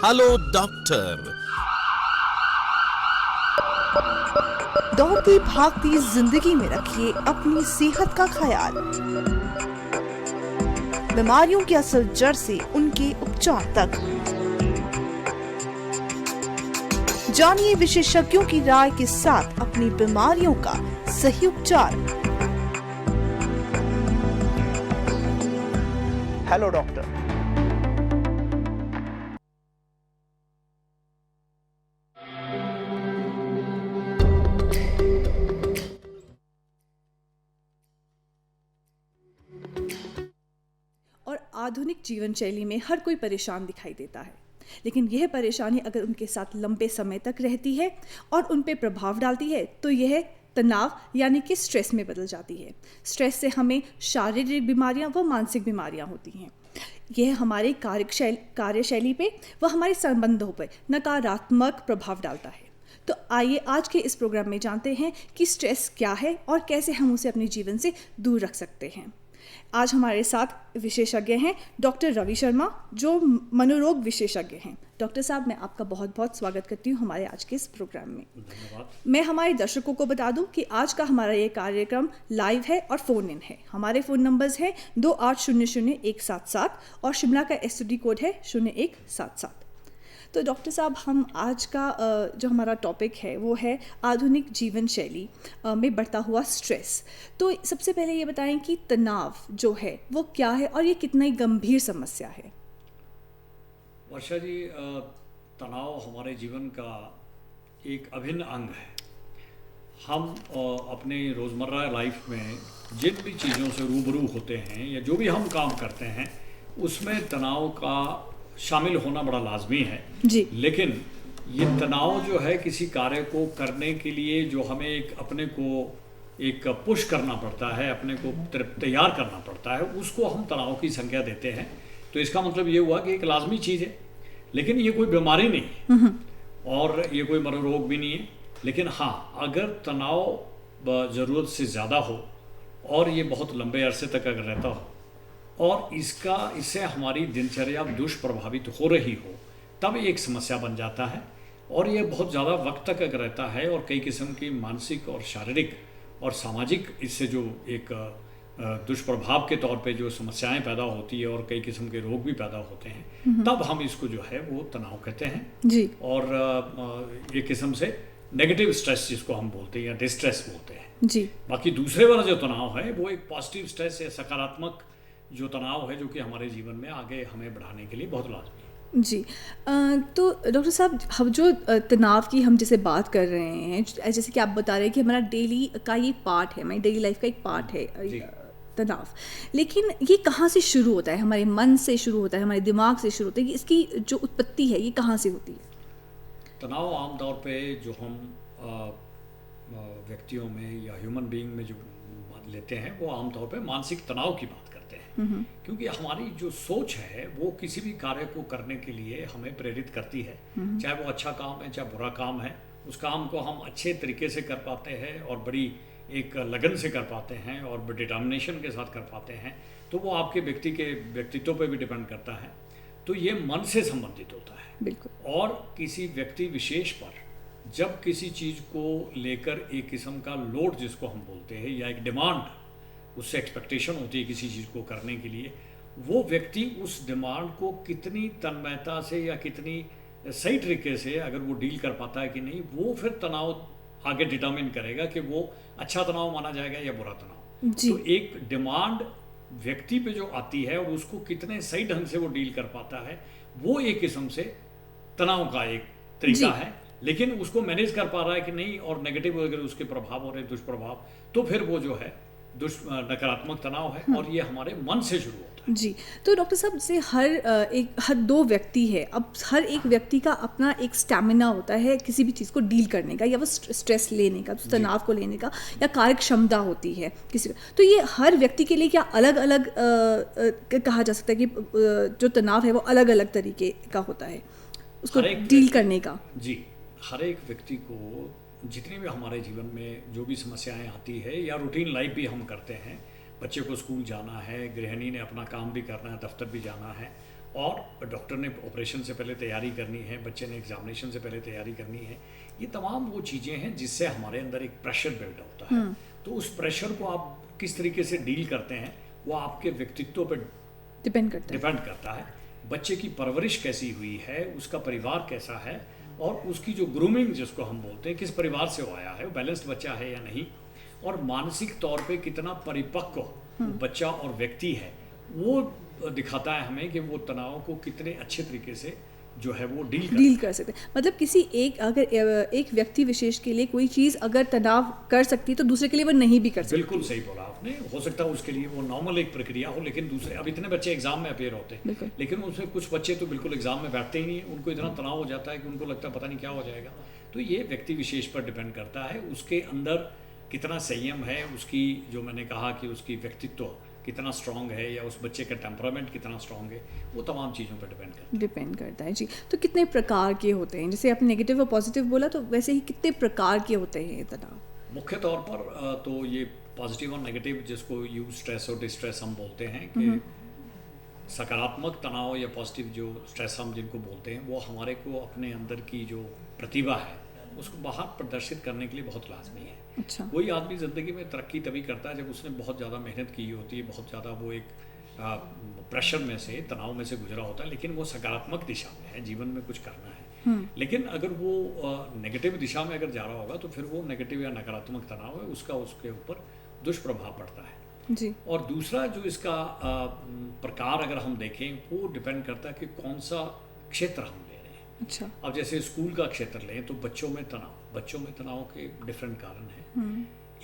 Hello doctor. दौड़ती भागती जिंदगी में रखिए अपनी सेहत का ख्याल। बीमारियों की असल जड़ से उनके उपचार तक जानिए विशेषज्ञों की राय के साथ अपनी बीमारियों का सही उपचार। Hello doctor. और आधुनिक जीवन शैली में हर कोई परेशान दिखाई देता है, लेकिन यह परेशानी अगर उनके साथ लंबे समय तक रहती है और उन पर प्रभाव डालती है तो यह तनाव यानी कि स्ट्रेस में बदल जाती है। स्ट्रेस से हमें शारीरिक बीमारियां व मानसिक बीमारियां होती हैं। यह हमारे कार्यशैली पे व हमारे संबंधों पर नकारात्मक प्रभाव डालता है। तो आइए आज के इस प्रोग्राम में जानते हैं कि स्ट्रेस क्या है और कैसे हम उसे अपने जीवन से दूर रख सकते हैं। आज हमारे साथ विशेषज्ञ हैं डॉक्टर रवि शर्मा, जो मनोरोग विशेषज्ञ हैं। डॉक्टर साहब, मैं आपका बहुत बहुत स्वागत करती हूँ हमारे आज के इस प्रोग्राम में। धन्यवाद। मैं हमारे दर्शकों को बता दूं कि आज का हमारा ये कार्यक्रम लाइव है और फ़ोन इन है। हमारे फ़ोन नंबर्स हैं 28000177 और शिमला का STD कोड है 0177। तो डॉक्टर साहब, हम आज का जो हमारा टॉपिक है वो है आधुनिक जीवन शैली में बढ़ता हुआ स्ट्रेस। तो सबसे पहले ये बताएं कि तनाव जो है वो क्या है और ये कितना ही गंभीर समस्या है। वर्षा जी, तनाव हमारे जीवन का एक अभिन्न अंग है। हम अपने रोज़मर्रा लाइफ में जिन भी चीज़ों से रूबरू होते हैं या जो भी हम काम करते हैं उसमें तनाव का शामिल होना बड़ा लाजमी है जी। लेकिन ये तनाव जो है किसी कार्य को करने के लिए जो हमें अपने को एक पुश करना पड़ता है, अपने को तैयार करना पड़ता है, उसको हम तनाव की संज्ञा देते हैं। तो इसका मतलब ये हुआ कि एक लाजमी चीज़ है, लेकिन ये कोई बीमारी नहीं और ये कोई मनोरोग भी नहीं है। लेकिन हाँ, अगर तनाव ज़रूरत से ज़्यादा हो और ये बहुत लंबे अरसे तक अगर रहता हो और इससे हमारी दिनचर्या दुष्प्रभावित हो रही हो, तब एक समस्या बन जाता है। और ये बहुत ज़्यादा वक्त तक अगर रहता है और कई किस्म की मानसिक और शारीरिक और सामाजिक इससे जो एक दुष्प्रभाव के तौर पे जो समस्याएं पैदा होती है और कई किस्म के रोग भी पैदा होते हैं, तब हम इसको जो है वो तनाव कहते हैं जी। और एक किस्म से नेगेटिव स्ट्रेस जिसको हम बोलते हैं या डिस्ट्रेस बोलते हैं जी। बाकी दूसरे वाला जो तनाव है वो एक पॉजिटिव स्ट्रेस या सकारात्मक जो तनाव है जो कि हमारे जीवन में आगे हमें बढ़ाने के लिए बहुत लाजमी है। जी। तो डॉक्टर साहब, हम जो तनाव की हम जैसे बात कर रहे हैं, जैसे कि आप बता रहे हैं कि हमारा डेली का ये पार्ट है, हमारी डेली लाइफ का एक पार्ट है तनाव। लेकिन ये कहाँ से शुरू होता है? हमारे मन से शुरू होता है, हमारे दिमाग से शुरू होता है कि इसकी जो उत्पत्ति है ये कहाँ से होती है? तनाव आमतौर पे जो हम व्यक्तियों में या ह्यूमन बीइंग में जो लेते हैं वो आमतौर पे मानसिक तनाव की बात करते हैं, क्योंकि हमारी जो सोच है वो किसी भी कार्य को करने के लिए हमें प्रेरित करती है। चाहे वो अच्छा काम है चाहे बुरा काम है, उस काम को हम अच्छे तरीके से कर पाते हैं और बड़ी एक लगन से कर पाते हैं और डिटर्मिनेशन के साथ कर पाते हैं, तो वो आपके व्यक्तित्व पे भी डिपेंड करता है। तो ये मन से संबंधित होता है। बिल्कुल। और किसी व्यक्ति विशेष पर जब किसी चीज़ को लेकर एक किस्म का लोड जिसको हम बोलते हैं या एक डिमांड, उससे एक्सपेक्टेशन होती है किसी चीज़ को करने के लिए, वो व्यक्ति उस डिमांड को कितनी तन्मयता से या कितनी सही तरीके से अगर वो डील कर पाता है कि नहीं, वो फिर तनाव आगे डिटर्मिन करेगा कि वो अच्छा तनाव माना जाएगा या बुरा तनाव। तो एक डिमांड व्यक्ति पे जो आती है और उसको कितने सही ढंग से वो डील कर पाता है, वो एक किस्म से तनाव का एक तरीका है। लेकिन उसको मैनेज कर पा रहा है कि नहीं और नेगेटिव अगर उसके प्रभाव हो रहे दुष्प्रभाव, तो फिर वो जो है नकारात्मक तनाव है। और ये हमारे मन से शुरू होता है। जी। तो डॉक्टर साहब, जैसे हर दो व्यक्ति है, अब हर एक व्यक्ति का अपना एक स्टैमिना होता है किसी भी चीज़ को डील करने का या वो स्ट्रेस लेने का, तनाव को लेने का, या कार्य क्षमता होती है किसी का। तो ये हर व्यक्ति के लिए क्या अलग अलग कहा जा सकता है कि जो तनाव है वो अलग अलग तरीके का होता है उसको डील करने का? जी, हर एक व्यक्ति को जितनी भी हमारे जीवन में जो भी समस्याएं आती है या रूटीन लाइफ भी हम करते हैं, बच्चे को स्कूल जाना है, गृहिणी ने अपना काम भी करना है, दफ्तर भी जाना है, और डॉक्टर ने ऑपरेशन से पहले तैयारी करनी है, बच्चे ने एग्जामिनेशन से पहले तैयारी करनी है। ये तमाम वो चीज़ें हैं जिससे हमारे अंदर एक प्रेशर बिल्ड होता है। तो उस प्रेशर को आप किस तरीके से डील करते हैं वो आपके व्यक्तित्व पर डिपेंड करता है। बच्चे की परवरिश कैसी हुई है, उसका परिवार कैसा है, और उसकी जो ग्रूमिंग जिसको हम बोलते हैं, किस परिवार से वो आया है, वो बैलेंस्ड बच्चा है या नहीं, और मानसिक तौर पे कितना परिपक्व बच्चा और व्यक्ति है, वो दिखाता है हमें कि वो तनाव को कितने अच्छे तरीके से जो है वो डील कर सकते हैं। मतलब किसी एक व्यक्ति विशेष के लिए कोई चीज़ अगर तनाव कर सकती है तो दूसरे के लिए वो नहीं भी कर सकती। बिल्कुल सही बोला आपने। हो सकता है उसके लिए वो नॉर्मल एक प्रक्रिया हो, लेकिन दूसरे, अब इतने बच्चे एग्जाम में अपेयर होते हैं, लेकिन उसमें कुछ बच्चे तो बिल्कुल एग्जाम में बैठते ही नहीं है, उनको इतना तनाव हो जाता है कि उनको लगता है पता नहीं क्या हो जाएगा। तो ये व्यक्ति विशेष पर डिपेंड करता है, उसके अंदर कितना संयम है, उसकी जो मैंने कहा कि उसकी व्यक्तित्व कितना स्ट्रांग है, या उस बच्चे का टेम्परामेंट कितना स्ट्रांग है, वो तमाम चीज़ों पर डिपेंड करता है। जी, तो कितने प्रकार के होते हैं? जैसे आपने नेगेटिव और पॉजिटिव बोला, तो वैसे ही कितने प्रकार के होते हैं ये तनाव? मुख्य तौर पर तो ये पॉजिटिव और नेगेटिव, जिसको यू स्ट्रेस और डिस्ट्रेस हम बोलते हैं, कि सकारात्मक तनाव या पॉजिटिव जो स्ट्रेस हम जिनको बोलते हैं, वो हमारे को अपने अंदर की जो प्रतिभा है उसको बाहर प्रदर्शित करने के लिए बहुत लाजमी है। अच्छा। कोई आदमी ज़िंदगी में तरक्की तभी करता है जब उसने बहुत ज़्यादा मेहनत की होती है, बहुत ज़्यादा वो एक प्रेशर में से, तनाव में से गुजरा होता है, लेकिन वो सकारात्मक दिशा में है, जीवन में कुछ करना है। लेकिन अगर वो नेगेटिव दिशा में अगर जा रहा होगा तो फिर वो नेगेटिव या नकारात्मक तनाव है, उसका उसके ऊपर दुष्प्रभाव पड़ता है। जी। और दूसरा जो इसका प्रकार अगर हम देखें, वो डिपेंड करता है कि कौन सा क्षेत्र हम ले रहे हैं। अच्छा। अब जैसे स्कूल का क्षेत्र लें तो बच्चों में तनाव के डिफरेंट कारण हैं।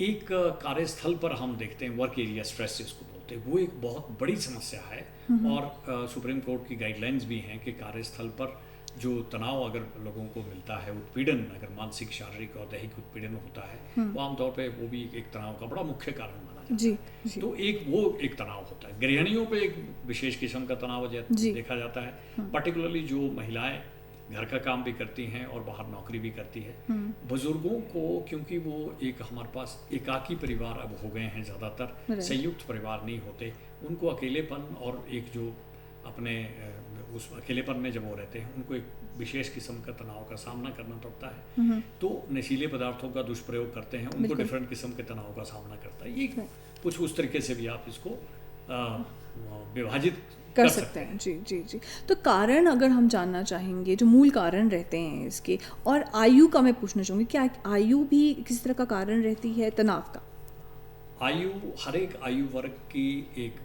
एक कार्यस्थल पर हम देखते हैं वर्क एरिया स्ट्रेस जिसको बोलते हैं, वो एक बहुत बड़ी समस्या है, और सुप्रीम कोर्ट की गाइडलाइंस भी हैं कि कार्यस्थल पर जो तनाव अगर लोगों को मिलता है, उत्पीड़न, अगर मानसिक, शारीरिक और दैहिक उत्पीड़न होता है, वो आमतौर पे वो भी एक तनाव का बड़ा मुख्य कारण माना जाता जी, है। जी। तो एक तनाव होता है। गृहिणियों पे एक विशेष किस्म का तनाव देखा जाता है, पर्टिकुलरली जो महिलाएं घर का काम भी करती हैं और बाहर नौकरी भी करती है। बुजुर्गों को, क्योंकि वो एक हमारे पास एकाकी परिवार अब हो गए हैं, ज़्यादातर संयुक्त परिवार नहीं होते, उनको अकेलेपन और एक जो अपने उस अकेलेपन में जब वो रहते हैं, उनको एक विशेष किस्म का तनाव का सामना करना पड़ता है। तो नशीले पदार्थों का दुष्प्रयोग करते हैं, उनको डिफरेंट किस्म के तनाव का सामना करता है। ये कुछ उस तरीके से भी आप इसको विभाजित कर सकते हैं। जी जी जी। तो कारण अगर हम जानना चाहेंगे, जो मूल कारण रहते हैं इसके, और आयु का मैं पूछना चाहूँगी, क्या आयु भी किसी तरह का कारण रहती है तनाव का? आयु, हर एक आयु वर्ग की एक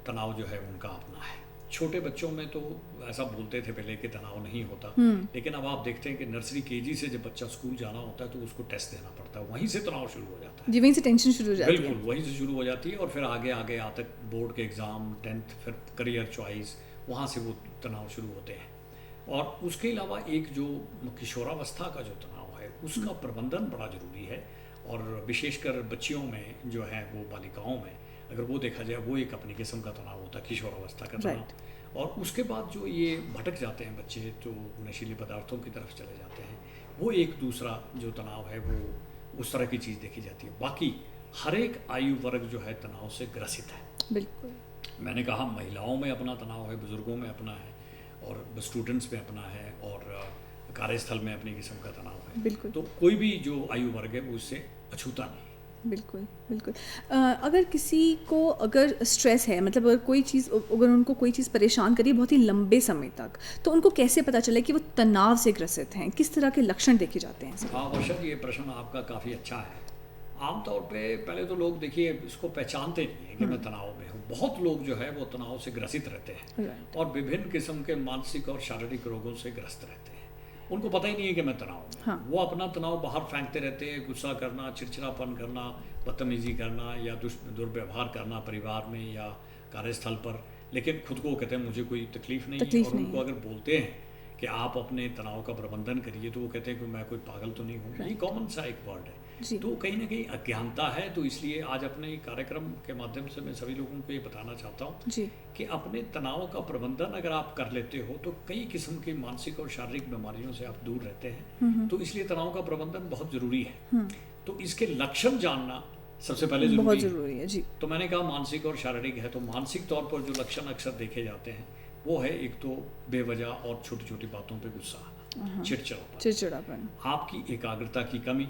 तनाव जो है उनका अपना है। छोटे बच्चों में तो ऐसा बोलते थे पहले कि तनाव नहीं होता, लेकिन अब आप देखते हैं कि नर्सरी केजी से जब बच्चा स्कूल जाना होता है तो उसको टेस्ट देना पड़ता है, वहीं से तनाव शुरू हो जाता है। जी, वहीं से टेंशन शुरू हो जाती है। बिल्कुल, वहीं से शुरू हो जाती है, और फिर आगे आगे आता बोर्ड के एग्ज़ाम, 10th, फिर करियर चॉइस, वहाँ से वो तनाव शुरू होते हैं। और उसके अलावा एक जो किशोरावस्था का जो तनाव है, उसका प्रबंधन बड़ा ज़रूरी है, और विशेषकर बच्चियों में जो है, वो बालिकाओं में अगर वो देखा जाए, वो एक अपनी किस्म का तनाव होता है, किशोरावस्था का तनाव। और उसके बाद जो ये भटक जाते हैं बच्चे, तो नशीले पदार्थों की तरफ चले जाते हैं, वो एक दूसरा जो तनाव है, वो उस तरह की चीज़ देखी जाती है। बाकी हर एक आयु वर्ग जो है तनाव से ग्रसित है। बिल्कुल। मैंने कहा महिलाओं में अपना तनाव है, बुजुर्गों में अपना है, और स्टूडेंट्स में अपना है, और कार्यस्थल में अपनी किस्म का तनाव है। बिल्कुल। तो कोई भी जो आयु वर्ग है वो उससे अछूता नहीं। बिल्कुल बिल्कुल। अगर किसी को अगर स्ट्रेस है, मतलब अगर कोई चीज़, अगर उनको कोई चीज़ परेशान करी बहुत ही लंबे समय तक, तो उनको कैसे पता चले कि वो तनाव से ग्रसित हैं? किस तरह के लक्षण देखे जाते हैं? हाँ वर्षा जी, ये प्रश्न आपका काफ़ी अच्छा है। आमतौर पे पहले तो लोग देखिए इसको पहचानते नहीं हैं कि मैं तनाव में हूँ। बहुत लोग जो है वो तनाव से ग्रसित रहते हैं, और विभिन्न किस्म के मानसिक और शारीरिक रोगों से ग्रस्त रहते हैं। उनको पता ही नहीं है कि मैं तनाव में। हाँ। वो अपना तनाव बाहर फेंकते रहते हैं, गुस्सा करना, चिड़चिड़ापन करना, बदतमीजी करना, या दुर्व्यवहार करना परिवार में या कार्यस्थल पर, लेकिन खुद को कहते हैं मुझे कोई तकलीफ नहीं है। और उनको अगर बोलते हैं कि आप अपने तनाव का प्रबंधन करिए, तो वो कहते हैं कि मैं कोई पागल तो नहीं हूँ। ये कॉमन सा एक वर्ड है। तो कहीं ना कहीं अज्ञानता है। तो इसलिए आज अपने कार्यक्रम के माध्यम से मैं सभी लोगों को ये बताना चाहता हूँ कि अपने तनाव का प्रबंधन अगर आप कर लेते हो तो कई किस्म की मानसिक और शारीरिक बीमारियों से आप दूर रहते हैं। तो इसलिए तनाव का प्रबंधन बहुत ज़रूरी है। तो इसके लक्षण जानना सबसे पहले ज़रूरी है जी। तो मैंने कहा मानसिक और शारीरिक है, तो मानसिक तौर पर जो लक्षण अक्सर देखे जाते हैं वो है एक तो बेवजह और छोटी छोटी बातों पे गुस्सा आना, चिड़चिड़ापन, चिड़चिड़ापन, आपकी एकाग्रता की कमी,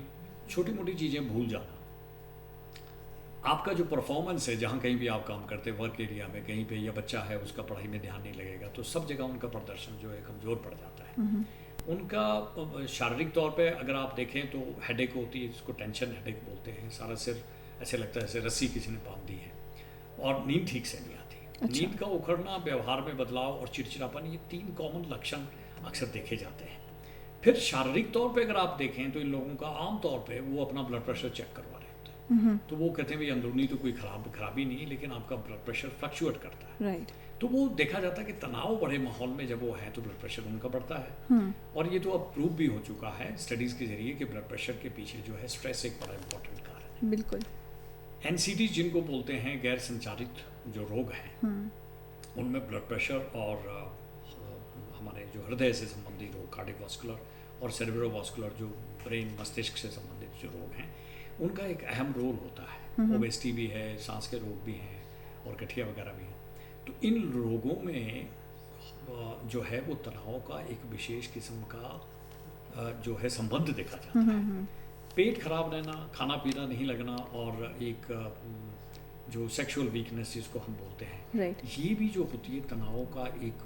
छोटी मोटी चीज़ें भूल जाना, आपका जो परफॉर्मेंस है जहाँ कहीं भी आप काम करते हैं वर्क एरिया में कहीं पे, या बच्चा है उसका पढ़ाई में ध्यान नहीं लगेगा तो सब जगह उनका प्रदर्शन जो है कमज़ोर पड़ जाता है। उनका शारीरिक तौर पे अगर आप देखें तो हेडेक होती है, जिसको टेंशन हेडेक बोलते हैं, सारा सिर ऐसे लगता है जैसे रस्सी किसी ने बांध दी है, और नींद ठीक से नहीं आती। अच्छा। नींद का उखड़ना, व्यवहार में बदलाव और चिड़चिड़ापन, ये 3 कॉमन लक्षण अक्सर देखे जाते हैं। फिर शारीरिक तौर पे अगर आप देखें तो इन लोगों का आम तौर पे वो अपना ब्लड प्रेशर चेक करवा रहे होते हैं, तो वो कहते हैं भाई अंदरूनी तो कोई खराबी नहीं है, लेकिन आपका ब्लड प्रेशर फ्लक्चुएट करता है। राइट। तो वो देखा जाता है कि तनाव बड़े माहौल में जब वो है तो ब्लड प्रेशर उनका बढ़ता है। और ये तो अब प्रूव भी हो चुका है स्टडीज़ के जरिए कि ब्लड प्रेशर के पीछे जो है स्ट्रेस एक बड़ा इंपॉर्टेंट कारण है। बिल्कुल। एनसीडी जिनको बोलते हैं गैर संचारित जो रोग हैं, उनमें ब्लड प्रेशर और हमारे जो हृदय से संबंधित रोग, कार्डियोवास्कुलर और सेरेब्रोवास्कुलर जो ब्रेन मस्तिष्क से संबंधित जो रोग हैं, उनका एक अहम रोल होता है। ओबेसिटी भी है, सांस के रोग भी हैं और गठिया वगैरह भी हैं। तो इन रोगों में जो है वो तनाव का एक विशेष किस्म का जो है संबंध देखा जाता है। पेट खराब रहना, खाना पीना नहीं लगना और एक जो सेक्सुअल वीकनेस जिसको हम बोलते हैं, राइट। ये भी जो होती है तनाव का एक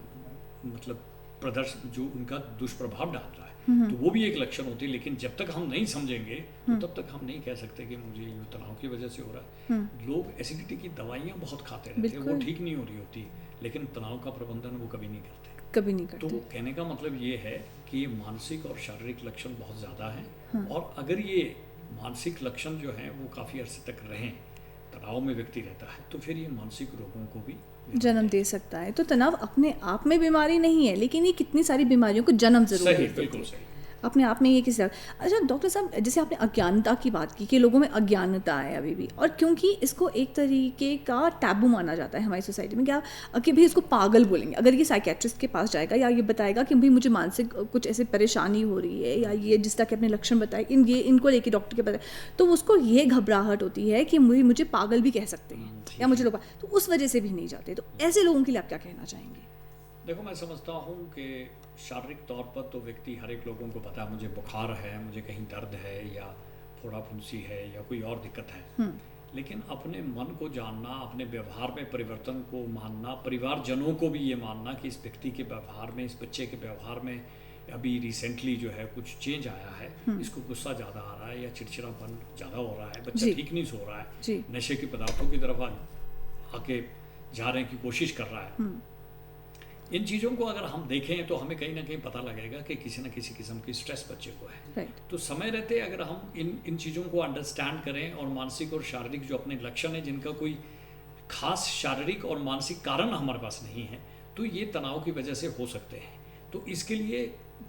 मतलब प्रदर्शन जो उनका दुष्प्रभाव डाल रहा है, तो वो भी एक लक्षण होती है। लेकिन जब तक हम नहीं समझेंगे तो तब तक हम नहीं कह सकते कि मुझे ये तनाव की वजह से हो रहा है। लोग एसिडिटी की दवाइयाँ बहुत खाते रहते हैं, वो ठीक नहीं हो रही होती, लेकिन तनाव का प्रबंधन वो कभी नहीं करते। तो कहने का मतलब ये है कि ये मानसिक और शारीरिक लक्षण बहुत ज़्यादा हैं। और अगर ये मानसिक लक्षण जो हैं वो काफ़ी अर्से तक रहें, तनाव में व्यक्ति रहता है, तो फिर ये मानसिक रोगों को भी जन्म दे सकता है। तो तनाव अपने आप में बीमारी नहीं है, लेकिन ये कितनी सारी बीमारियों को जन्म जरूर देती है। बिल्कुल सही। अपने आप में ये किस तरह। अच्छा डॉक्टर साहब, जैसे आपने अज्ञानता की बात की कि लोगों में अज्ञानता है अभी भी, और क्योंकि इसको एक तरीके का टैबू माना जाता है हमारी सोसाइटी में, क्या कि भाई इसको पागल बोलेंगे अगर ये साइकेट्रिस्ट के पास जाएगा या ये बताएगा कि भाई मुझे मानसिक कुछ ऐसे परेशानी हो रही है, या ये जिस तरह के अपने लक्षण बताए इनको लेके डॉक्टर के पास, तो उसको ये घबराहट होती है कि मुझे पागल भी कह सकते हैं या मुझे लोग, तो उस वजह से भी नहीं जाते। तो ऐसे लोगों के लिए आप क्या कहना चाहेंगे? देखो, मैं समझता हूँ कि शारीरिक तौर पर तो व्यक्ति, हर एक लोगों को पता है मुझे बुखार है, मुझे कहीं दर्द है या फोड़ा फुंसी है या कोई और दिक्कत है। लेकिन अपने मन को जानना, अपने व्यवहार में परिवर्तन को मानना, परिवारजनों को भी ये मानना कि इस व्यक्ति के व्यवहार में, इस बच्चे के व्यवहार में अभी रिसेंटली जो है कुछ चेंज आया है, इसको गुस्सा ज़्यादा आ रहा है या चिड़चिड़ापन ज़्यादा हो रहा है, बच्चा ठीक नहीं सो रहा है, नशे के पदार्थों की तरफ आके जा रहे की कोशिश कर रहा है। इन चीज़ों को अगर हम देखें तो हमें कहीं ना कहीं पता लगेगा कि किसी न किसी किस्म की स्ट्रेस बच्चे को है। तो समय रहते अगर हम इन चीज़ों को अंडरस्टैंड करें और मानसिक और शारीरिक जो अपने लक्षण हैं जिनका कोई खास शारीरिक और मानसिक कारण हमारे पास नहीं है, तो ये तनाव की वजह से हो सकते हैं। तो इसके लिए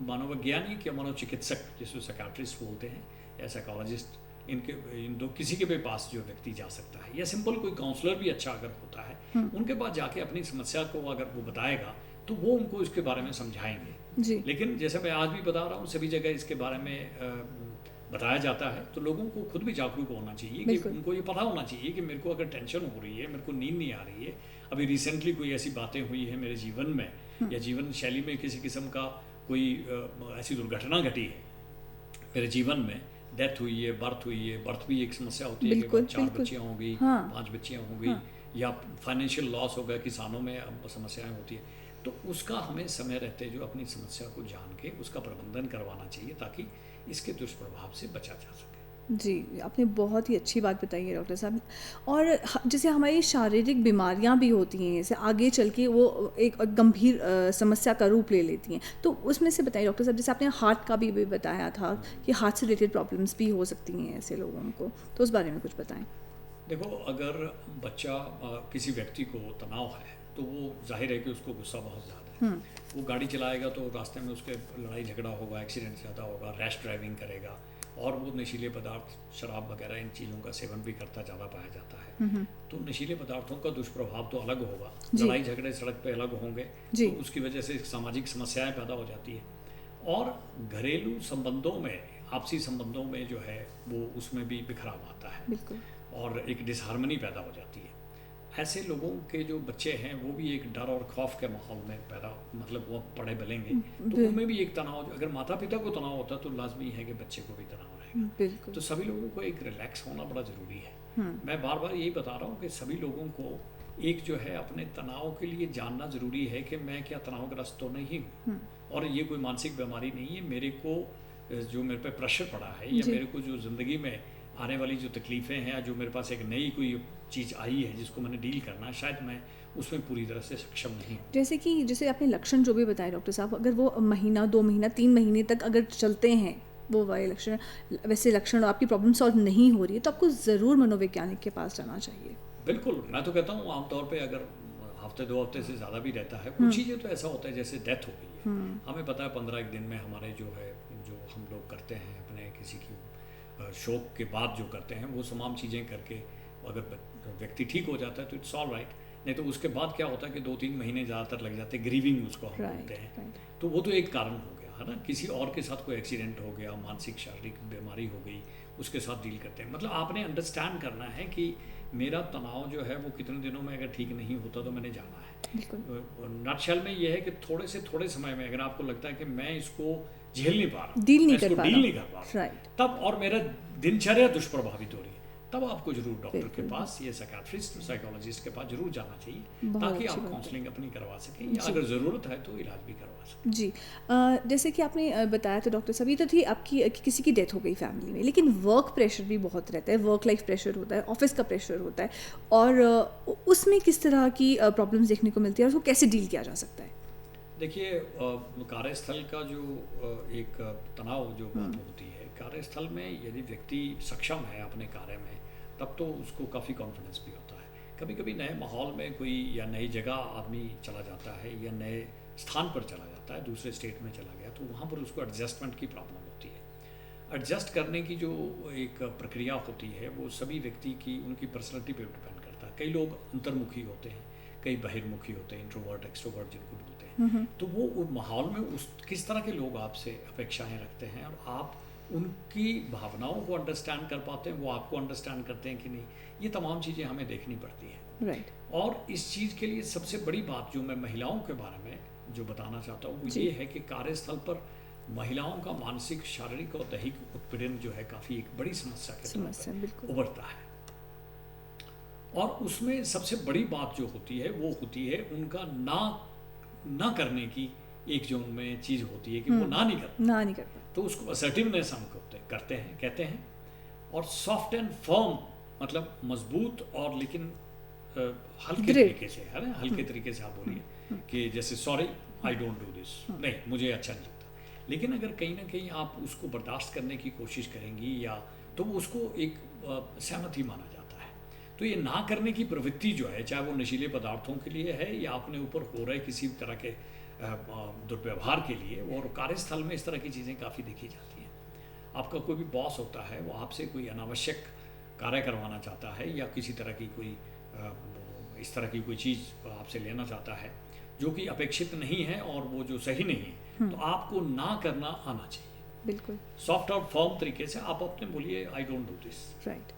मनोवैज्ञानिक या मनोचिकित्सक, जिसको साइकियाट्रिस्ट बोलते हैं, या साइकोलॉजिस्ट, इन दो किसी के भी पास जो व्यक्ति जा सकता है, या सिंपल कोई काउंसलर भी अच्छा अगर होता है, उनके पास जाके अपनी समस्या को अगर वो बताएगा तो वो उनको इसके बारे में समझाएंगे जी। लेकिन जैसे मैं आज भी बता रहा हूँ, सभी जगह इसके बारे में बताया जाता है, तो लोगों को खुद भी जागरूक होना चाहिए कि उनको ये पता होना चाहिए कि मेरे को अगर टेंशन हो रही है, मेरे को नींद नहीं आ रही है, अभी रिसेंटली कोई ऐसी बातें हुई है मेरे जीवन में या जीवन शैली में किसी किस्म का कोई ऐसी दुर्घटना घटी है मेरे जीवन में, डेथ हुई है, बर्थ भी एक समस्या होती है कि 4 बच्चियाँ हो गई, 5 बच्चियाँ हो गई, या फाइनेंशियल लॉस हो गया, किसानों में अब समस्याएं होती है। तो उसका हमें समय रहते जो अपनी समस्या को जान के उसका प्रबंधन करवाना चाहिए ताकि इसके दुष्प्रभाव से बचा जा सके। जी, आपने बहुत ही अच्छी बात बताई है डॉक्टर साहब। और जैसे हमारी शारीरिक बीमारियां भी होती हैं, जैसे आगे चल के वो एक गंभीर समस्या का रूप ले लेती हैं, तो उसमें से बताइए डॉक्टर साहब, जैसे आपने हार्ट का भी बताया था कि हार्ट से रिलेटेड प्रॉब्लम्स भी हो सकती हैं ऐसे लोगों को, तो उस बारे में कुछ बताएं। देखो, अगर बच्चा किसी व्यक्ति को तनाव है तो वो जाहिर है कि उसको गुस्सा बहुत ज़्यादा है। वो गाड़ी चलाएगा तो रास्ते में उसके लड़ाई झगड़ा होगा, एक्सीडेंट ज़्यादा होगा, रैश ड्राइविंग करेगा, और वो नशीले पदार्थ, शराब वगैरह इन चीज़ों का सेवन भी करता ज़्यादा पाया जाता है। तो नशीले पदार्थों का दुष्प्रभाव तो अलग होगा, लड़ाई झगड़े सड़क पे अलग होंगे, तो उसकी वजह से सामाजिक समस्याएं पैदा हो जाती है। और घरेलू संबंधों में, आपसी संबंधों में जो है वो उसमें भी बिखराव आता है और एक डिसहार्मनी पैदा हो जाती है। ऐसे लोगों के जो बच्चे हैं वो भी एक डर और खौफ के माहौल में पैदा, मतलब वो पड़े बलेंगे, तो उनमें भी एक तनाव, अगर माता पिता को तनाव होता तो लाजमी है कि बच्चे को भी तनाव रहेगा। बिल्कुल। तो सभी लोगों को एक रिलैक्स होना बड़ा ज़रूरी है। मैं बार बार यही बता रहा हूँ कि सभी लोगों को एक जो है अपने तनाव के लिए जानना ज़रूरी है कि मैं क्या तनावग्रस्त तो नहीं हूँ, और ये कोई मानसिक बीमारी नहीं है। मेरे को जो मेरे पे प्रेशर पड़ा है, या मेरे को जो ज़िंदगी में आने वाली जो तकलीफ़ें हैं, जो मेरे पास एक नई कोई चीज़ आई है जिसको मैंने डील करना है, शायद मैं उसमें पूरी तरह से सक्षम नहीं हूँ। जैसे आपने लक्षण जो भी बताए डॉक्टर साहब, अगर वो महीना 2 महीना 3 महीने तक अगर चलते हैं वो वाले लक्षण, वैसे लक्षण, आपकी प्रॉब्लम सॉल्व नहीं हो रही है, तो आपको ज़रूर मनोवैज्ञानिक के पास जाना चाहिए। बिल्कुल, मैं तो कहता हूँ आमतौर पे अगर हफ्ते 2 हफ्ते से ज़्यादा भी रहता है, कुछ चीज़ें तो ऐसा होता है जैसे डेथ हो गई है, हमें पता है 15 एक दिन में हमारे जो है, जो हम लोग करते हैं अपने किसी की शोक के बाद जो करते हैं, वो तमाम चीज़ें करके अगर व्यक्ति ठीक हो जाता है तो इट्स ऑल राइट। नहीं तो उसके बाद क्या होता है कि 2-3 महीने ज़्यादातर लग जाते हैं, ग्रीविंग उसको हम बोलते हैं। तो वो तो एक कारण हो गया है ना, किसी और के साथ कोई एक्सीडेंट हो गया, मानसिक शारीरिक बीमारी हो गई, उसके साथ डील करते हैं। मतलब आपने अंडरस्टैंड करना है कि मेरा तनाव जो है वो कितने दिनों में अगर ठीक नहीं होता तो मैंने जाना है। नटशेल में ये है कि थोड़े से थोड़े समय में अगर आपको लगता है कि मैं इसको झेल नहीं पा रहा, डील नहीं कर पा रहा, तब और मेरा दिनचर्या दुष्प्रभावित हो रही है, तब आपको जरूर डॉक्टर के पास, ये साइकियाट्रिस्ट, साइकोलॉजिस्ट के पास जरूर जाना चाहिए, ताकि आप काउंसलिंग अपनी करवा सकें, या अगर ज़रूरत है तो इलाज भी करवा सकें। जी, जैसे कि आपने बताया तो डॉक्टर साहब, ये तो थी आपकी किसी की डेथ हो गई फैमिली में, लेकिन वर्क प्रेशर भी बहुत रहता है, वर्क लाइफ प्रेशर होता है, ऑफिस का प्रेशर होता है, और उसमें किस तरह की प्रॉब्लम्स देखने को मिलती है और उसको कैसे डील किया जा सकता है? देखिए, कार्यस्थल का जो एक तनाव जो बात होती है, कार्यस्थल में यदि व्यक्ति सक्षम है अपने कार्य में, तब तो उसको काफ़ी कॉन्फिडेंस भी होता है। कभी कभी नए माहौल में कोई या नई जगह आदमी चला जाता है, या नए स्थान पर चला जाता है, दूसरे स्टेट में चला गया, तो वहाँ पर उसको एडजस्टमेंट की प्रॉब्लम होती है। एडजस्ट करने की जो एक प्रक्रिया होती है वो सभी व्यक्ति की, उनकी पर्सनैलिटी पर डिपेंड करता है। कई लोग अंतर्मुखी होते हैं, कई बहिर्मुखी होते हैं, इंट्रोवर्ट एक्सट्रोवर्ट जिनको बोलते हैं। तो वो माहौल में उस किस तरह के लोग आपसे अपेक्षाएं रखते हैं, और आप उनकी भावनाओं को अंडरस्टैंड कर पाते हैं, वो आपको अंडरस्टैंड करते हैं कि नहीं, ये तमाम चीज़ें हमें देखनी पड़ती हैं। राइट। और इस चीज़ के लिए सबसे बड़ी बात जो मैं महिलाओं के बारे में जो बताना चाहता हूँ वो ये है कि कार्यस्थल पर महिलाओं का मानसिक, शारीरिक और दैहिक उत्पीड़न जो है काफ़ी एक बड़ी समस्या के तौर पर उभरता है। और उसमें सबसे बड़ी बात जो होती है वो होती है उनका ना करने की एक जो उनमें चीज़ होती है कि वो ना नहीं करता, तो उसको असर्टिवनेस हम कहते हैं। और सॉफ्ट एंड फर्म मतलब मजबूत और लेकिन हल्के तरीके से, है ना, हल्के तरीके से आप बोलिए कि जैसे sorry I don't do this, नहीं मुझे अच्छा नहीं लगता। लेकिन अगर कहीं ना कहीं आप उसको बर्दाश्त करने की कोशिश करेंगी, या तो उसको एक सहमति माना जाता है। तो ये ना करने की प्रवृत्ति जो है, चाहे वो नशीले पदार्थों के लिए है या अपने ऊपर हो रहे किसी तरह के दुर्व्यवहार के लिए, और कार्यस्थल में इस तरह की चीज़ें काफ़ी देखी जाती हैं। आपका कोई भी बॉस होता है, वो आपसे कोई अनावश्यक कार्य करवाना चाहता है, या किसी तरह की कोई इस तरह की कोई चीज़ आपसे लेना चाहता है जो कि अपेक्षित नहीं है और वो जो सही नहीं है, तो आपको ना करना आना चाहिए। बिल्कुल सॉफ्ट और फर्म तरीके से आप अपने बोलिए I don't do this. Right.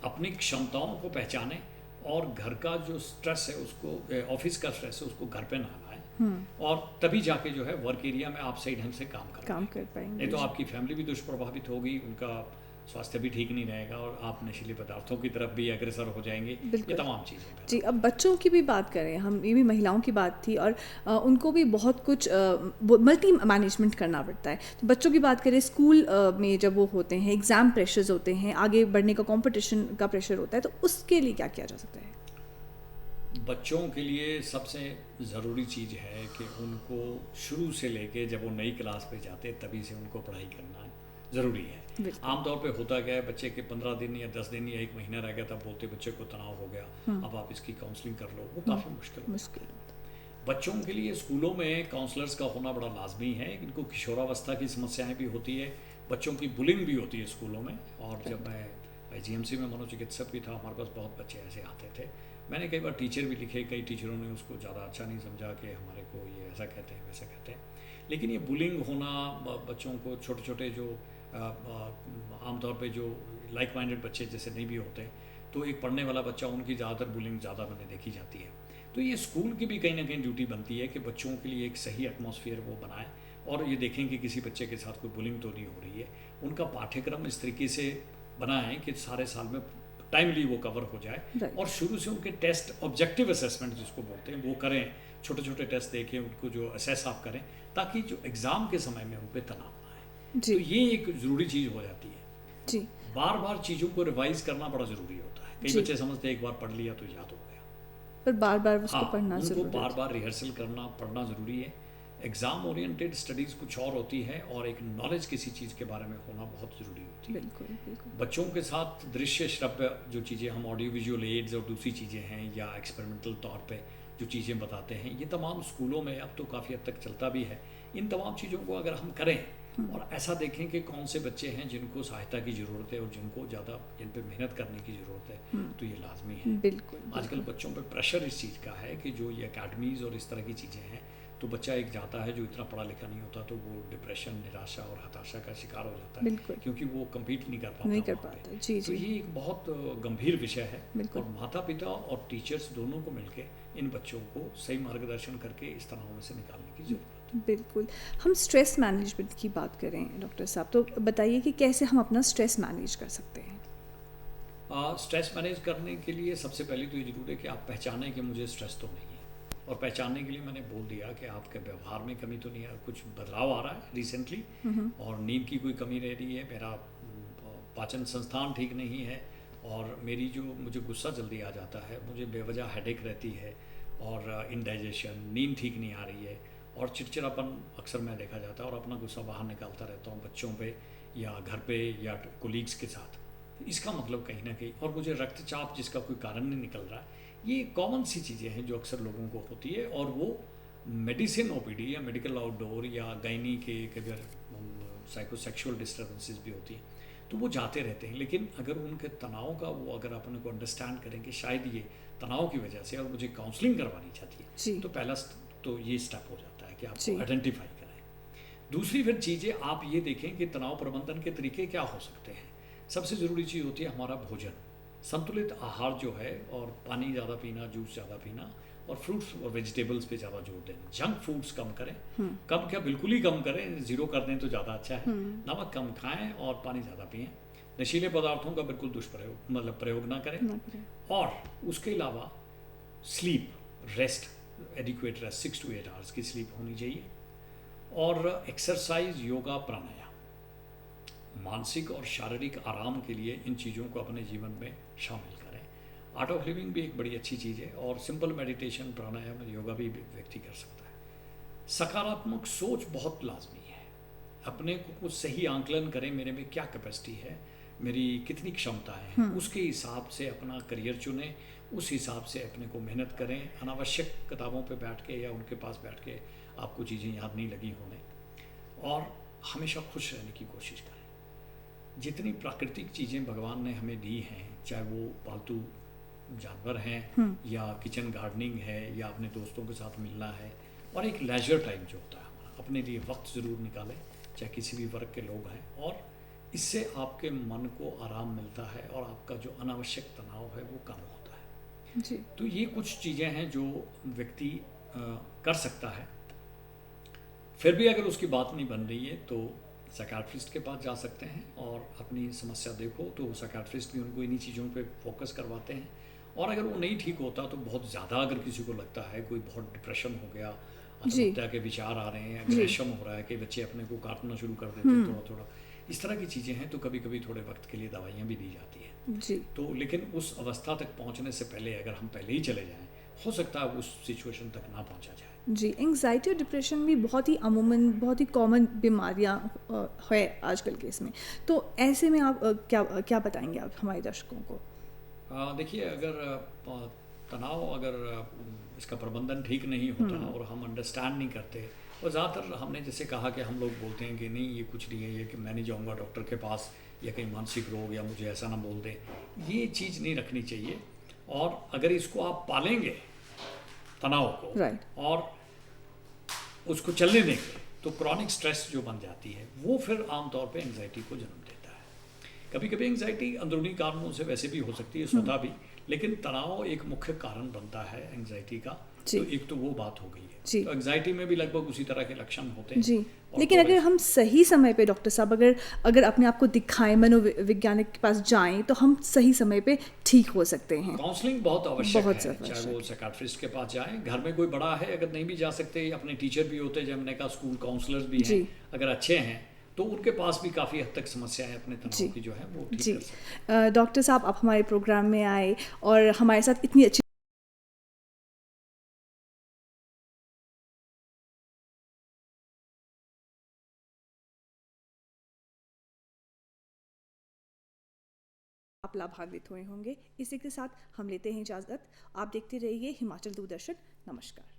अपनी क्षमताओं को पहचानें, और घर का जो स्ट्रेस है उसको, ऑफिस का स्ट्रेस है उसको घर पे ना लाएं, और तभी जाके जो है वर्क एरिया में आप सही ढंग से काम कर पाएंगे। नहीं तो आपकी फैमिली भी दुष्प्रभावित होगी, उनका स्वास्थ्य भी ठीक नहीं रहेगा, और आप नशीले पदार्थों की तरफ भी अग्रसर हो जाएंगे। ये तमाम चीज़ें जी। अब बच्चों की भी बात करें हम, ये भी महिलाओं की बात थी, और उनको भी बहुत कुछ मल्टी मैनेजमेंट करना पड़ता है। तो बच्चों की बात करें, स्कूल में जब वो होते हैं, एग्ज़ाम प्रेशर्स होते हैं, आगे बढ़ने का कंपटीशन का प्रेशर होता है, तो उसके लिए क्या किया जा सकता है? बच्चों के लिए सबसे ज़रूरी चीज़ है कि उनको शुरू से लेके जब वो नई क्लास पे जाते हैं तभी से उनको पढ़ाई करना ज़रूरी है। आमतौर पे होता क्या है, बच्चे के 15 दिन या 10 दिन या 1 महीना रह गया, तब बोलते बच्चे को तनाव हो गया, अब आप इसकी काउंसलिंग कर लो, वो काफ़ी मुश्किल है। बच्चों के लिए स्कूलों में काउंसलर्स का होना बड़ा लाजमी है। इनको किशोरावस्था की समस्याएं भी होती है, बच्चों की बुलिंग भी होती है स्कूलों में। और जब मैं IGMC में मनोचिकित्सक भी था, हमारे पास बहुत बच्चे ऐसे आते थे। मैंने कई बार टीचर भी लिखे, कई टीचरों ने उसको ज़्यादा अच्छा नहीं समझा कि हमारे को ये ऐसा कहते हैं वैसा कहते हैं। लेकिन ये बुलिंग होना, बच्चों को छोटे छोटे जो आमतौर पे जो लाइक माइंडेड बच्चे जैसे नहीं भी होते, तो एक पढ़ने वाला बच्चा, उनकी ज़्यादातर बुलिंग ज़्यादा मैंने देखी जाती है। तो ये स्कूल की भी कहीं ना कहीं ड्यूटी बनती है कि बच्चों के लिए एक सही एटमॉस्फेयर वो बनाए और ये देखें कि किसी बच्चे के साथ कोई बुलिंग तो नहीं हो रही है। उनका पाठ्यक्रम इस तरीके से बनाएं कि सारे साल में टाइमली वो कवर हो जाए Right. और शुरू से उनके टेस्ट, ऑब्जेक्टिव असेसमेंट जिसको बोलते हैं, वो करें, छोटे छोटे टेस्ट देखें, उनको जो असेस आप करें, ताकि जो एग्ज़ाम के समय में उन पर तनाव ना आए। जी तो ये एक ज़रूरी चीज़ हो जाती है। जी बार बार चीज़ों को रिवाइज करना बड़ा ज़रूरी होता है। कई जी। बच्चे समझते हैं एक बार पढ़ लिया तो याद हो गया। पर बार बार उसको हाँ, पढ़ना उनको जरूरी बार है। बार रिहर्सल करना, पढ़ना ज़रूरी है। एग्ज़ाम ओरिएंटेड स्टडीज़ कुछ और होती है और एक नॉलेज किसी चीज़ के बारे में होना बहुत ज़रूरी होती है। बिल्कुल बिल्कुल। बच्चों के साथ दृश्य श्रव्य जो चीज़ें, हम ऑडियो विजुअल एड्स और दूसरी चीज़ें हैं या एक्सपेरिमेंटल तौर पे जो चीज़ें बताते हैं, ये तमाम स्कूलों में अब तो काफ़ी हद तक चलता भी है। इन तमाम चीज़ों को अगर हम करें और ऐसा देखें कि कौन से बच्चे हैं जिनको सहायता की ज़रूरत है और जिनको ज़्यादा जिन पर मेहनत करने की ज़रूरत है, तो ये लाजमी है। बिल्कुल आजकल बच्चों पे प्रेशर इस चीज़ का है कि जो ये अकेडमीज़ और इस तरह की चीज़ें हैं, तो बच्चा एक जाता है जो इतना पढ़ा लिखा नहीं होता, तो वो डिप्रेशन, निराशा और हताशा का शिकार हो जाता है, बिल्कुल। क्योंकि वो कम्पीट नहीं कर पाता नहीं कर वहाँ पे। पाता। जी तो जी ये एक बहुत गंभीर विषय है बिल्कुल। और माता पिता और टीचर्स दोनों को मिलके इन बच्चों को सही मार्गदर्शन करके इस तनाव में से निकालने की ज़रूरत है। बिल्कुल। हम स्ट्रेस मैनेजमेंट की बात करें डॉक्टर साहब, तो बताइए कि कैसे हम अपना स्ट्रेस मैनेज कर सकते हैं। स्ट्रेस मैनेज करने के लिए सबसे पहले तो ये जरूर है कि आप पहचानें कि मुझे स्ट्रेस तो नहीं है। और पहचानने के लिए मैंने बोल दिया कि आपके व्यवहार में कमी तो नहीं है, कुछ बदलाव आ रहा है रिसेंटली, और नींद की कोई कमी रह रही है, मेरा पाचन संस्थान ठीक नहीं है, और मेरी जो मुझे गुस्सा जल्दी आ जाता है, मुझे बेवजह हेडेक रहती है, और इनडाइजेशन, नींद ठीक नहीं आ रही है, और चिड़चिड़ापन अक्सर मैं देखा जाता है, और अपना गुस्सा बाहर निकालता रहता हूँ बच्चों पे या घर पे या कोलीग्स के साथ। इसका मतलब कहीं ना कहीं, और मुझे रक्तचाप जिसका कोई कारण नहीं निकल रहा है, ये कॉमन सी चीज़ें हैं जो अक्सर लोगों को होती है, और वो मेडिसिन ओपीडी या मेडिकल आउटडोर या गायनी के अगर साइकोसेक्सुअल डिस्टर्बेंसेस भी होती हैं तो वो जाते रहते हैं। लेकिन अगर उनके तनाव का वो अगर अपने को अंडरस्टैंड करें कि शायद ये तनाव की वजह से और मुझे काउंसलिंग करवानी चाहती जी। है, तो पहला तो ये स्टेप हो जाता है कि आप जी। आइडेंटिफाई करें। दूसरी फिर चीज़ें आप ये देखें कि तनाव प्रबंधन के तरीके क्या हो सकते हैं। सबसे ज़रूरी चीज़ होती है हमारा भोजन, संतुलित आहार जो है, और पानी ज़्यादा पीना, जूस ज़्यादा पीना, और फ्रूट्स और वेजिटेबल्स पे ज़्यादा जोर देना। जंक फूड्स कम करें, कम क्या बिल्कुल ही कम करें, ज़ीरो कर दें तो ज़्यादा अच्छा है। नमक कम खाएं और पानी ज़्यादा पिएं। नशीले पदार्थों का बिल्कुल दुष्प्रयोग मतलब प्रयोग ना करें। ना करें। और उसके अलावा sleep, rest, adequate rest, 6 to 8 hours की स्लीप होनी चाहिए, और एक्सरसाइज, योगा, प्राणायाम, मानसिक और शारीरिक आराम के लिए इन चीज़ों को अपने जीवन में शामिल करें। आर्ट ऑफ लिविंग भी एक बड़ी अच्छी चीज़ है, और सिंपल मेडिटेशन, प्राणायाम, योगा भी व्यक्ति कर सकता है। सकारात्मक सोच बहुत लाजमी है। अपने को कुछ सही आंकलन करें, मेरे में क्या कैपेसिटी है, मेरी कितनी क्षमताएं हैं, उसके हिसाब से अपना करियर चुनें, उस हिसाब से अपने को मेहनत करें। अनावश्यक किताबों पे बैठ के या उनके पास बैठ के आपको चीज़ें याद नहीं लगी होने, और हमेशा खुश रहने की कोशिश करें। जितनी प्राकृतिक चीज़ें भगवान ने हमें दी हैं, चाहे वो पालतू जानवर हैं या किचन गार्डनिंग है या अपने दोस्तों के साथ मिलना है, और एक लेजर टाइम जो होता है हमारा, अपने लिए वक्त ज़रूर निकालें, चाहे किसी भी वर्ग के लोग हैं, और इससे आपके मन को आराम मिलता है और आपका जो अनावश्यक तनाव है वो कम होता है। जी। तो ये कुछ चीज़ें हैं जो व्यक्ति कर सकता है। फिर भी अगर उसकी बात नहीं बन रही है तो साइकियाट्रिस्ट के पास जा सकते हैं और अपनी समस्या देखो, तो साइकियाट्रिस्ट भी उनको इन्हीं चीज़ों पे फोकस करवाते हैं। और अगर वो नहीं ठीक होता तो बहुत ज़्यादा अगर किसी को लगता है, कोई बहुत डिप्रेशन हो गया, आत्महत्या के विचार आ रहे हैं, अग्रेशन हो रहा है कि बच्चे अपने को काटना शुरू कर देते हैं थोड़ा थोड़ा, इस तरह की चीज़ें हैं, तो कभी कभी थोड़े वक्त के लिए दवाइयाँ भी दी जाती हैं। जी। तो लेकिन उस अवस्था तक पहुँचने से पहले अगर हम पहले ही चले जाएँ, हो सकता है उस सिचुएशन तक ना पहुँचा जाए। जी। एंग्जाइटी और डिप्रेशन भी बहुत ही अमूमन बहुत ही कॉमन बीमारियां है आजकल के इसमें, तो ऐसे में आप क्या बताएंगे आप हमारे दर्शकों को? देखिए, अगर तनाव अगर इसका प्रबंधन ठीक नहीं होता और हम अंडरस्टैंड नहीं करते, और ज़्यादातर हमने जैसे कहा कि हम लोग बोलते हैं कि नहीं ये कुछ नहीं है, ये कि मैं नहीं जाऊँगा डॉक्टर के पास, या कहीं मानसिक रोग, या मुझे ऐसा ना बोल दें, ये चीज़ नहीं रखनी चाहिए। और अगर इसको आप पालेंगे तनाव को, राइट, और उसको चलने देंगे, तो क्रॉनिक स्ट्रेस जो बन जाती है वो फिर आमतौर पे एंजाइटी को जन्म देता है। कभी कभी एंग्जाइटी अंदरूनी कारणों से वैसे भी हो सकती है, स्वतः भी, लेकिन तनाव एक मुख्य कारण बनता है एंग्जाइटी का। जी। तो एक तो वो बात हो गई है। जी। तो एंग्जाइटी में भी लगभग उसी तरह के लक्षण होते हैं। जी, और लेकिन थोड़े- अगर हम सही समय पे डॉक्टर साहब अगर अपने आप को दिखाएं, मनोवैज्ञानिक के पास जाएं, तो हम सही समय पे ठीक हो सकते हैं। काउंसलिंग बहुत आवश्यक बहुत है, आवश्यक चाहे वो है। साइकाट्रिस्ट के पास जाएं, घर में कोई बड़ा है अगर नहीं भी जा सकते, अपने टीचर भी होते हैं, जब हमने कहा स्कूल काउंसलर्स भी हैं, जी। अगर अच्छे हैं तो उनके पास भी काफ़ी हद तक समस्याएं अपने जी। तनाव की जो है वो ठीक जी, कर सकते हैं। डॉक्टर साहब आप हमारे प्रोग्राम में आए और हमारे साथ इतनी अच्छी आप लाभान्वित हुए होंगे। इसी के साथ हम लेते हैं इजाज़त। आप देखते रहिए हिमाचल दूरदर्शन। नमस्कार।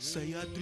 सह्याद्री